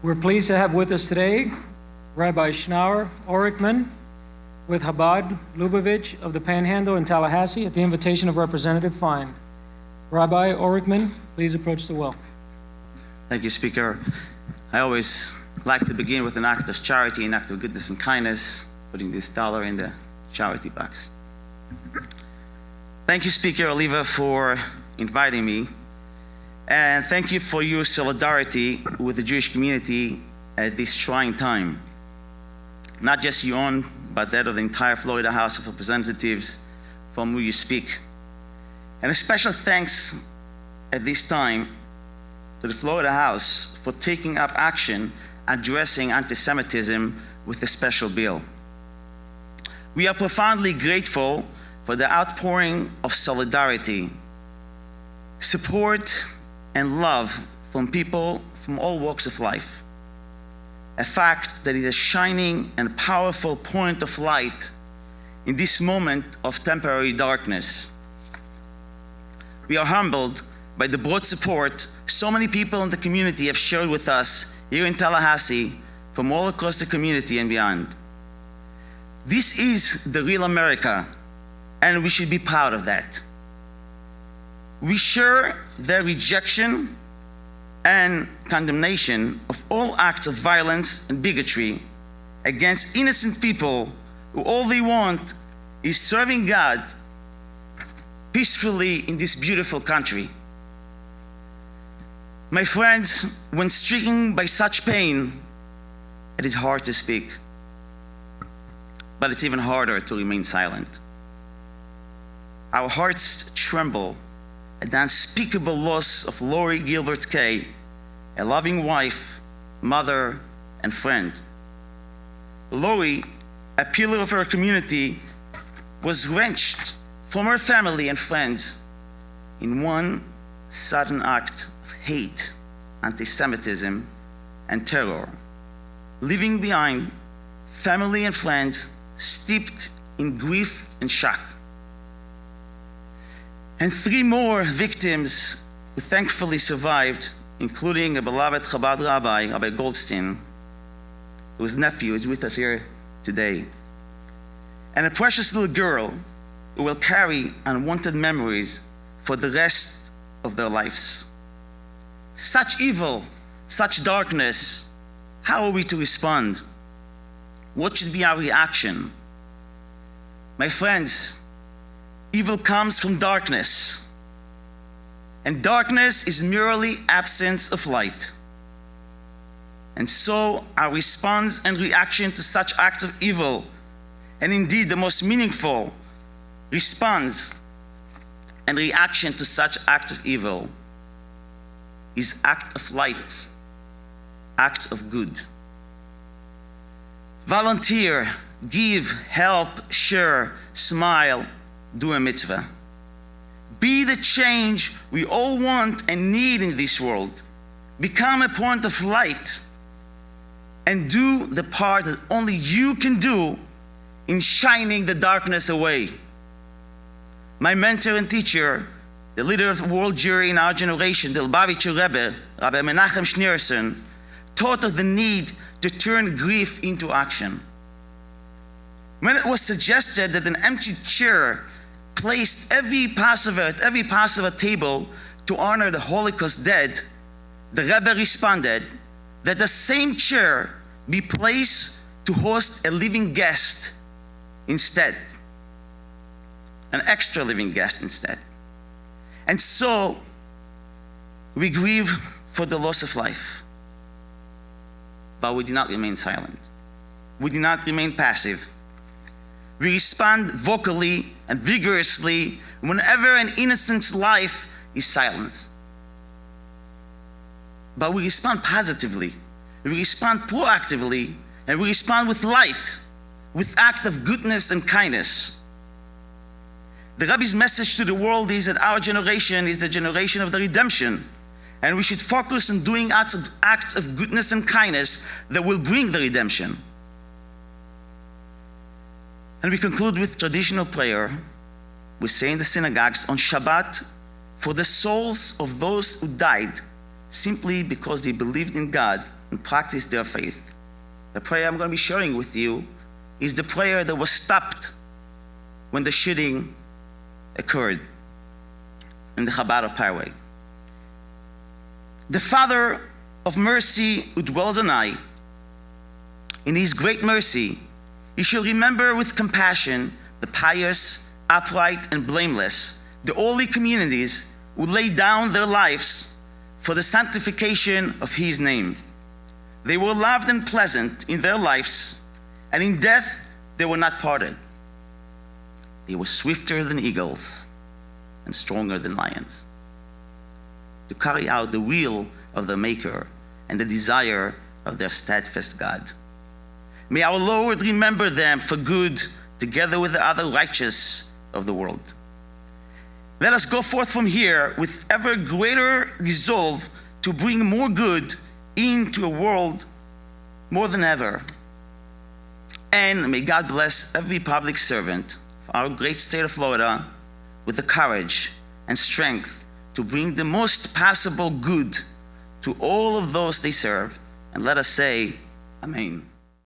We're pleased to have with us today Rabbi Schneur Oirechman with Chabad Lubavitch of the Panhandle in Tallahassee at the invitation of Representative Fine. Rabbi Oirechman, please approach the well. Thank you, Speaker. I always like to begin with an act of charity, an act of goodness and kindness, putting this dollar in the charity box. Thank you, Speaker Oliva, for inviting me. And thank you for your solidarity with the Jewish community at this trying time. Not just your own, but that of the entire Florida House of Representatives from who you speak. And a special thanks at this time to the Florida House for taking up action addressing anti-Semitism with a special bill. We are profoundly grateful for the outpouring of solidarity, support, and love from people from all walks of life. A fact that is a shining and powerful point of light in this moment of temporary darkness. We are humbled by the broad support so many people in the community have shared with us here in Tallahassee from all across the community and beyond. This is the real America, and we should be proud of that. We share their rejection and condemnation of all acts of violence and bigotry against innocent people who all they want is serving God peacefully in this beautiful country. My friends, when stricken by such pain, it is hard to speak, but it's even harder to remain silent. Our hearts tremble at the unspeakable loss of Lori Gilbert Kay, a loving wife, mother, and friend. Lori, a pillar of her community, was wrenched from her family and friends in one sudden act of hate, anti-Semitism, and terror, leaving behind family and friends steeped in grief and shock. And 3 more victims who thankfully survived, including a beloved Chabad rabbi, Rabbi Goldstein, whose nephew is with us here today, and a precious little girl who will carry unwanted memories for the rest of their lives. Such evil, such darkness, how are we to respond? What should be our reaction? My friends, evil comes from darkness, and darkness is merely absence of light. And so our response and reaction to such acts of evil, and indeed the most meaningful response and reaction to such acts of evil, is act of light, act of good. Volunteer, give, help, share, smile, do a mitzvah. Be the change we all want and need in this world. Become a point of light and do the part that only you can do in shining the darkness away. My mentor and teacher, the leader of the world Jewry in our generation, the Lubavitcher Rebbe, Rabbi Menachem Schneerson, taught of the need to turn grief into action. When it was suggested that an empty chair placed every Passover at every Passover table to honor the Holocaust dead, the Rebbe responded that the same chair be placed to host a living guest instead, an extra living guest instead. And so we grieve for the loss of life, but we do not remain silent. We do not remain passive. We respond vocally and vigorously whenever an innocent's life is silenced. But we respond positively, we respond proactively, and we respond with light, with act of goodness and kindness. The Rabbi's message to the world is that our generation is the generation of the redemption, and we should focus on doing acts of goodness and kindness that will bring the redemption. And we conclude with traditional prayer. We say in the synagogues on Shabbat, for the souls of those who died simply because they believed in God and practice their faith. The prayer I'm going to be sharing with you is the prayer that was stopped when the shooting occurred in the Chabad of Poway. The Father of mercy who dwells on high, in his great mercy, he shall remember with compassion the pious, upright, and blameless, the holy communities who lay down their lives for the sanctification of his name. They were loved and pleasant in their lives, and in death they were not parted. They were swifter than eagles and stronger than lions, to carry out the will of their Maker and the desire of their steadfast God. May our Lord remember them for good, together with the other righteous of the world. Let us go forth from here with ever greater resolve to bring more good into a world more than ever. And may God bless every public servant of our great state of Florida with the courage and strength to bring the most possible good to all of those they serve. And let us say, Amen.